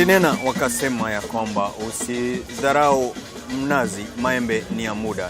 Walinena wakasema ya kwamba usidharau mnazi, maembe ni ya muda.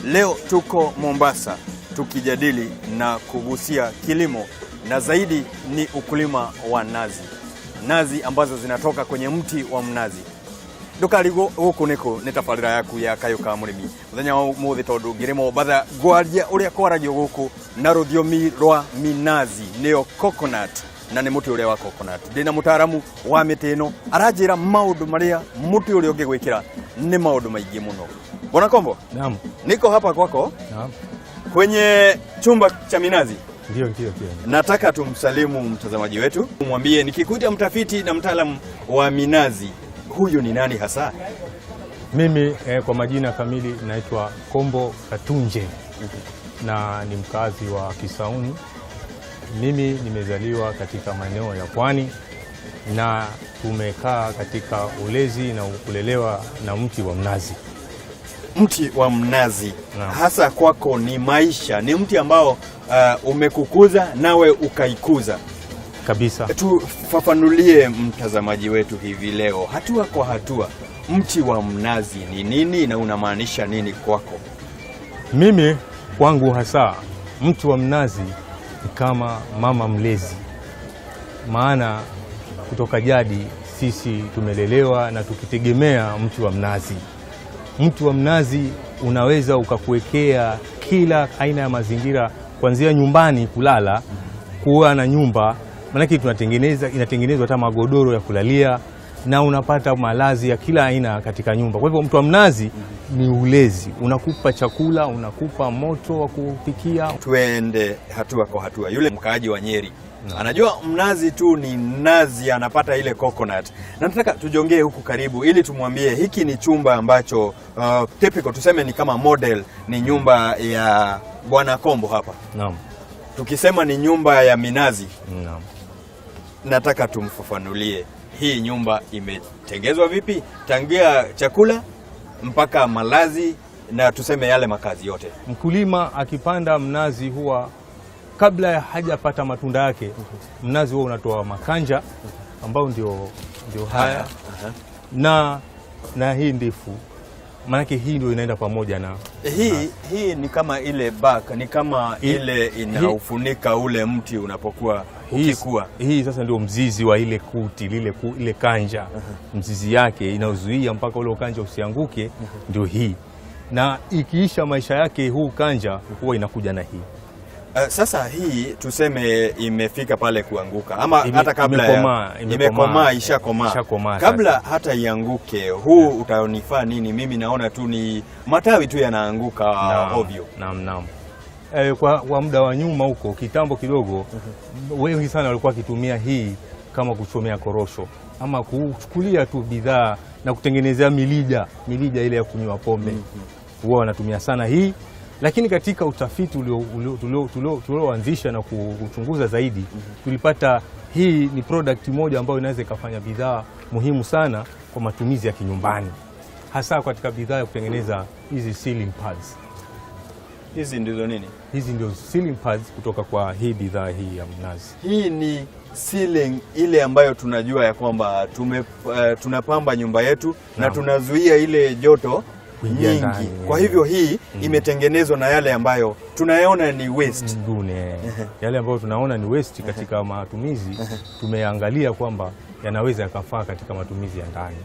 Leo tuko Mombasa tukijadili na kugusia kilimo na zaidi ni ukulima wa nazi ambazo zinatoka kwenye mti wa mnazi. Ndukarigo guku niko ni tabarira yaku ya Kayuka Murimi. Muthenya wa muthi tondu ngirimo batha gwaria uria kwaragio guku na ruthiomi rwa minazi neo coconut na ni muti uria wa coconut. Ndina mutaaramu wa miti ino aranjira maundu maria muti uria ungigwikira ni maundu maingi muno. Bwana Kombo? Naam. Niko hapa kwako. Naam. Kwenye chumba cha minazi. Ndio. Nataka tumsalimu mtazamaji wetu. Mwambie nikikuita mtafiti na mtaalamu wa minazi, huyu ni nani hasa? Mimi kwa majina kamili naitwa Kombo Katunje na ni mkazi wa Kisauni. Mimi nimezaliwa katika maeneo ya Pwani na tumekaa katika ulezi na kulelewa na mti wa mnazi. Mti wa mnazi na hasa kwako ni maisha, ni mti ambao umekukuza nawe ukaikuza kabisa. Tufafanulie mtazamaji wetu hivi leo hatua kwa hatua, mti wa mnazi ni nini na unamaanisha nini kwako? Mimi kwangu hasa mti wa mnazi ni kama mama mlezi, maana kutoka jadi sisi tumelelewa na tukitegemea mti wa mnazi. Mti wa mnazi unaweza ukakuwekea kila aina ya mazingira, kuanzia nyumbani kulala, kuwa na nyumba, maana inatengenezwa hata magodoro ya kulalia na unapata malazi ya kila aina katika nyumba. Kwa hivyo mti wa mnazi ni ulezi, unakupa chakula, unakupa moto wa kupikia. Tuende hatua kwa hatua. Yule mkaaji wa Nyeri anajua mnazi tu ni nazi, anapata ile coconut. Na nataka tujongee huku karibu ili tumwambie hiki ni chumba ambacho typical, tuseme ni kama model, ni nyumba ya Bwana Kombo hapa. Naam. Tukisema ni nyumba ya minazi. Naam. Nataka tumfafanulie hii nyumba imetengezwa vipi, tangia chakula mpaka malazi na tuseme yale makazi yote. Mkulima akipanda mnazi huwa kabla hajapata matunda yake, mnazi huwa unatoa makanja ambao ndio haya. Na hii ndifu, maanake hii ndio inaenda pamoja na hii ni kama ile bark, ni kama ile inaufunika ule mti unapokuwa ukikua. Hii sasa ndio mzizi wa ile kuti, ile kanja. Mzizi yake inazuia mpaka ule kanja usianguke, ndio hii. Na ikiisha maisha yake huu kanja huwa inakuja na hii. Sasa hii tuseme imefika pale kuanguka ama hata kabla imekomaa, ishakomaa. Kabla hata ianguke, huu utanifaa nini? Mimi naona tu ni matawi tu yanaanguka ovyo. Naam. Kwa muda wa nyuma huko kitambo kidogo, wengi sana walikuwa kitumia hii kama kuchomea korosho ama kuchukulia tu bidhaa na kutengenezea milija ile ya kunywa pombe. Huwa wanatumia sana hii. Lakini katika utafiti tulioanzisha na kuchunguza zaidi, tulipata hii ni product moja ambayo inaweza ikafanya bidhaa muhimu sana kwa matumizi ya kinyumbani, hasa katika bidhaa ya kutengeneza hizi ceiling pads. Hizi ndizo nini? Hizi ndio ceiling pads kutoka kwa hii bidhaa hii ya mnazi. Hii ni ceiling ile ambayo tunajua ya kwamba tunapamba nyumba yetu na tunazuia ile joto nyingi. Kwa hivyo hii imetengenezwa na yale ambayo tunayaona ni waste. Yale ambayo tunaona ni waste katika matumizi, tumeangalia kwamba yanaweza yakafaa katika matumizi ya ndani.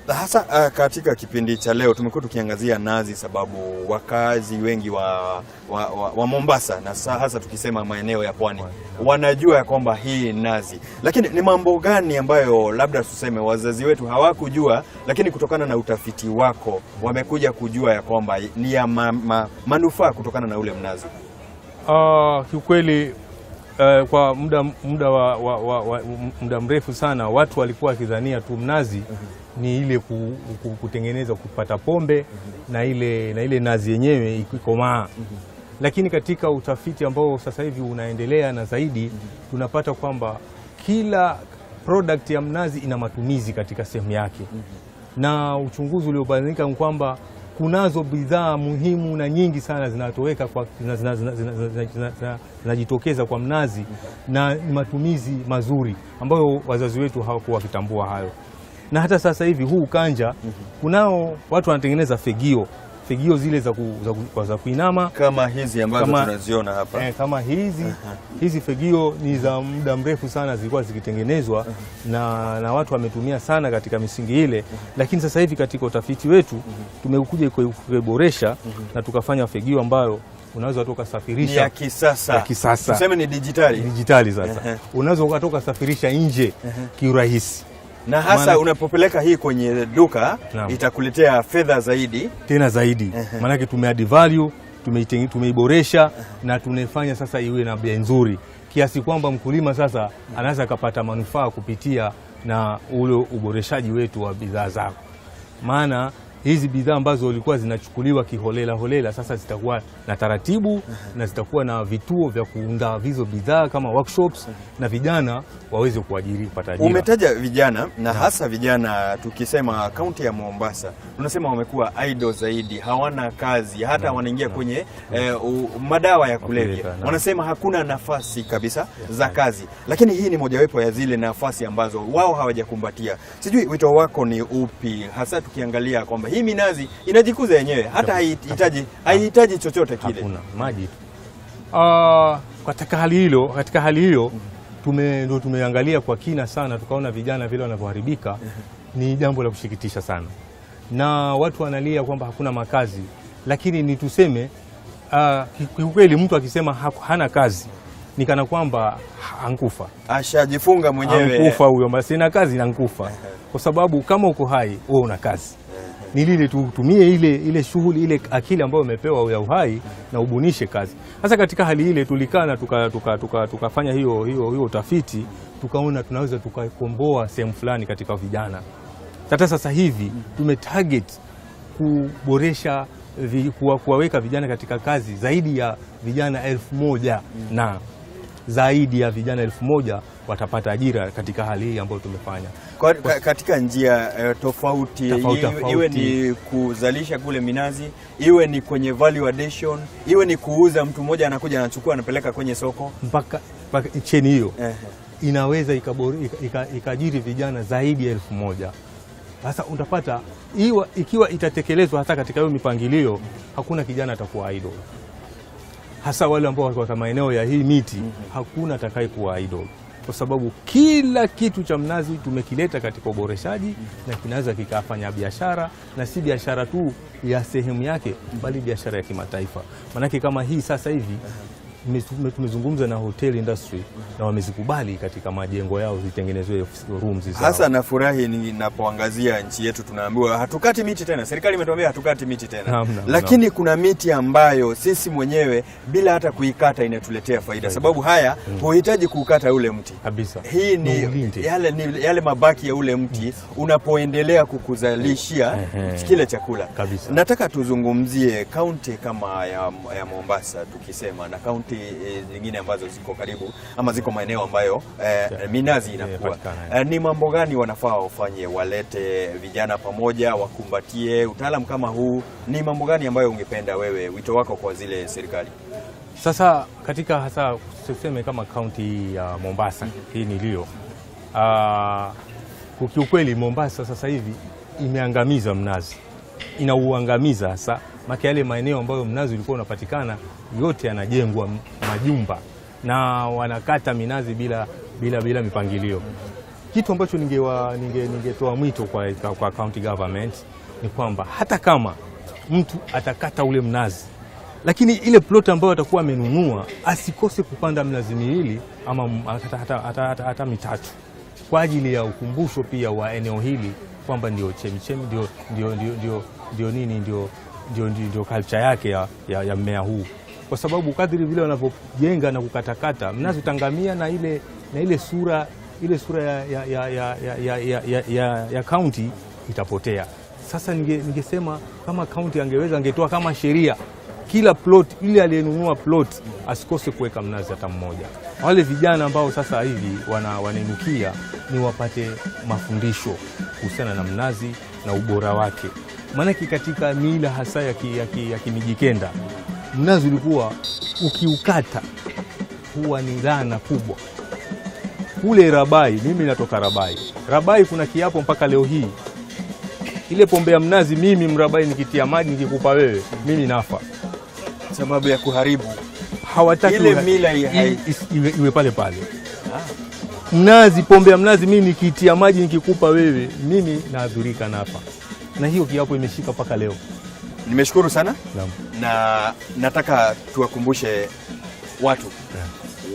Hasa katika kipindi cha leo tumekuwa tukiangazia nazi, sababu wakazi wengi wa Mombasa na hasa tukisema maeneo ya Pwani wanajua ya kwamba hii nazi. Lakini ni mambo gani ambayo labda tuseme wazazi wetu hawakujua, lakini kutokana na utafiti wako wamekuja kujua ya kwamba ni ya manufaa kutokana na ule mnazi? Kiukweli kwa muda mrefu sana watu walikuwa wakidhania tu mnazi ni ile kutengeneza kupata pombe na ile nazi yenyewe ikikomaa. Lakini katika utafiti ambao sasa hivi unaendelea na zaidi, tunapata kwamba kila product ya mnazi ina matumizi katika sehemu yake. Na uchunguzi uliobainika kwamba kunazo bidhaa muhimu na nyingi sana zinatoweka zinajitokeza kwa mnazi, na matumizi mazuri ambayo wazazi wetu hawakuwa wakitambua hayo. Na hata sasa hivi huu ukanja, kunao watu wanatengeneza fegio zile za kuinama kama hizi ambazo tunaziona hapa. Kama hizi fegio ni za muda mrefu sana zilikuwa zikitengenezwa na watu wametumia sana katika misingi ile, lakini sasa hivi katika utafiti wetu tumekuja kuboresha na tukafanya fegio ambayo unaweza toka safirisha ya kisasa. Tuseme ni dijitali sasa. Unaweza ukatoka safirisha nje kiurahisi. Na hasa unapopeleka hii kwenye duka itakuletea fedha zaidi. Maanake tumeadd value, tumeiboresha na tunafanya sasa iwe na bei nzuri kiasi kwamba mkulima sasa anaweza akapata manufaa kupitia na ule uboreshaji wetu wa bidhaa zako. Maana hizi bidhaa ambazo zilikuwa zinachukuliwa kiholela sasa zitakuwa na taratibu na zitakuwa na vituo vya kuunda hizo bidhaa kama workshops, na vijana waweze kupata ajira. Umetaja vijana na hasa vijana, tukisema kaunti ya Mombasa tunasema wamekuwa idle zaidi, hawana kazi, hata wanaingia kwenye madawa ya kulevya. Wanasema hakuna nafasi kabisa za kazi, lakini hii ni mojawapo ya zile nafasi ambazo wao hawajakumbatia. Sijui wito wako ni upi, hasa tukiangalia kwamba hii minazi inajikuza yenyewe, hata haihitaji chochote kile, hakuna maji tu. Katika hali hiyo ndio tumeangalia kwa kina sana, tukaona vijana vile wanavyoharibika ni jambo la kusikitisha sana, na watu wanalia kwamba hakuna makazi, lakini ni tuseme kiukweli, mtu akisema hana kazi ni kana kwamba ankufa, ashajifunga mwenyewe, ankufa huyo, basi sina kazi na ankufa. Kwa sababu kama uko hai wewe una kazi, ni lile tutumie ile shughuli, ile akili ambayo umepewa ya uhai na ubunishe kazi. Sasa katika hali ile tulikaa na tukafanya hiyo utafiti, tukaona tunaweza tukakomboa sehemu fulani katika vijana. Sasa hivi tumetarget kuboresha kuwaweka vijana katika kazi zaidi ya vijana 1000, na zaidi ya vijana 1000 watapata ajira katika hali hii ambayo tumefanya katika njia tofauti. Iwe ni kuzalisha kule minazi, iwe ni kwenye value addition, iwe ni kuuza, mtu mmoja anakuja anachukua anapeleka kwenye soko, mpaka cheni hiyo inaweza ikajiri vijana zaidi ya 1000. Sasa utapata ikiwa itatekelezwa hata katika hiyo mipangilio, hakuna kijana atakuwa idle. Hasa wale ambao wako katika maeneo ya hii miti, hakuna atakayekuwa idle, kwa sababu kila kitu cha mnazi tumekileta katika uboreshaji na kinaweza kikafanya biashara, na si biashara tu ya sehemu yake, bali biashara ya kimataifa. Manake kama hii sasa hivi tumezungumza na hotel industry na wamezikubali katika majengo yao zitengenezwe rooms zao. Hasa nafurahi ninapoangazia nchi yetu, tunaambiwa hatukati miti tena. Serikali imetuambia hatukati miti tena. Lakini kuna miti ambayo sisi mwenyewe bila hata kuikata inatuletea faida. Sababu haya huhitaji kukata ule mti kabisa. Hii ni yale mabaki ya ule mti unapoendelea kukuzalishia kile chakula kabisa. Nataka tuzungumzie kaunti kama ya Mombasa, tukisema na kaunti zingine ambazo ziko karibu ama ziko maeneo ambayo minazi inakuwa. Ni mambo gani wanafaa wafanye walete vijana pamoja, wakumbatie utaalamu kama huu? Ni mambo gani ambayo ungependa wewe, wito wako kwa zile serikali? Sasa katika hasa tuseme kama kaunti ya Mombasa hii nilio, kiukweli Mombasa sasa hivi imeangamiza mnazi, inauangamiza hasa maki yale maeneo ambayo mnazi ulikuwa unapatikana yote yanajengwa majumba na wanakata minazi bila mipangilio. Kitu ambacho ningetoa mwito kwa county government ni kwamba hata kama mtu atakata ule mnazi, lakini ile plot ambayo atakuwa amenunua asikose kupanda mnazi miwili ama hata mitatu, kwa ajili ya ukumbusho pia wa eneo hili kwamba ndio chemichemi, ndio culture yake ya mmea huu. Kwa sababu kadri vile wanavyojenga na kukatakata mnazi utangamia, na ile sura ya county itapotea. Sasa ningesema kama county angetoa kama sheria, kila plot ile aliyenunua plot asikose kuweka mnazi hata mmoja. Wale vijana ambao sasa hivi wanainukia ni wapate mafundisho kuhusiana na mnazi na ubora wake, Maanake katika mila hasa ya Kimijikenda, mnazi ulikuwa ukiukata huwa ni laana kubwa. Kule Rabai, mimi natoka Rabai. Rabai kuna kiapo mpaka leo hii. Ile pombe ya mnazi mimi Mrabai nikitia maji nikikupa wewe, mimi nafa. Sababu ya kuharibu. Hawataki ile mila iwe pale pale. Mnazi, pombe ya mnazi mimi nikitia maji nikikupa wewe, mimi naadhurika nafa. Na hiyo kiapo imeshika mpaka leo. Nimeshukuru sana. Naam. Na nataka tuwakumbushe watu.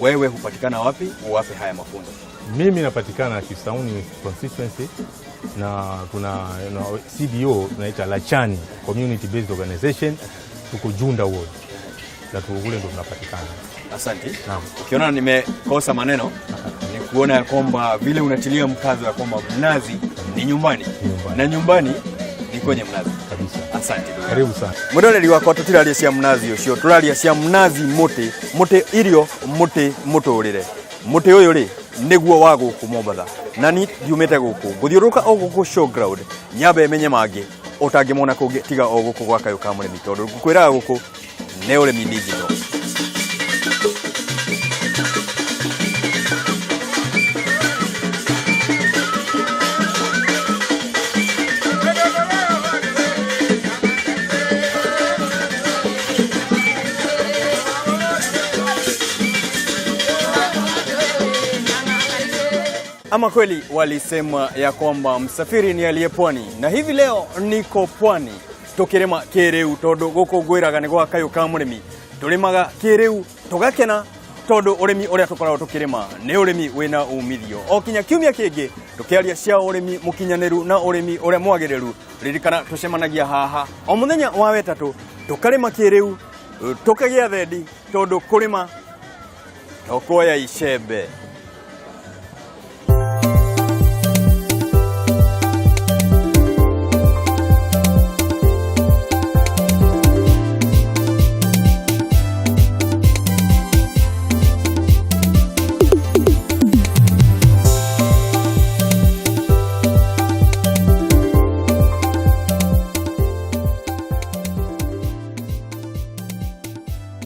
Wewe hupatikana wapi? Uwape haya mafunzo. Mimi napatikana Kisauni constituency na kuna CBO tunaita Lachani Community Based Organization, tuko Junda Ward. Na kule ndo tunapatikana. Asante. Naam. Ukiona nimekosa maneno ni kuona ya kwamba vile unatilia mkazo ya kwamba mnazi ni nyumbani. Na nyumbani ni kwenye mnazi. Kabisa. Asante. Karibu sana. Mudole liwako tutiralia cia mnazi ucio turalia cia mnazi muti irio muturire muti uyu ri niguo wa guku Mombatha na ni diumete guku guthiuruka o guku showground nyambe menye mangi utangimona kungi tiga o guku gwa Kayuka Murimi tondu gukwiraga guku ne urimi digital. Ama kweli walisema ya kwamba msafiri ni aliye pwani, na hivi leo niko pwani tukirima kiriu tondu guku gwiraga ni gwa Kayuka Murimi. Tulimaga kiriu tugakena tondu urimi uria tukoragwo tukirima ni urimi wina umithio. O kinya kiumia kingi tukiaria cia urimi mukinyaniru na urimi uria mwagiriru. Ririkana tucemanagia haha o muthenya wa wetatu tukarima kiriu tukagia thendi tondu kurima tokoya icembe.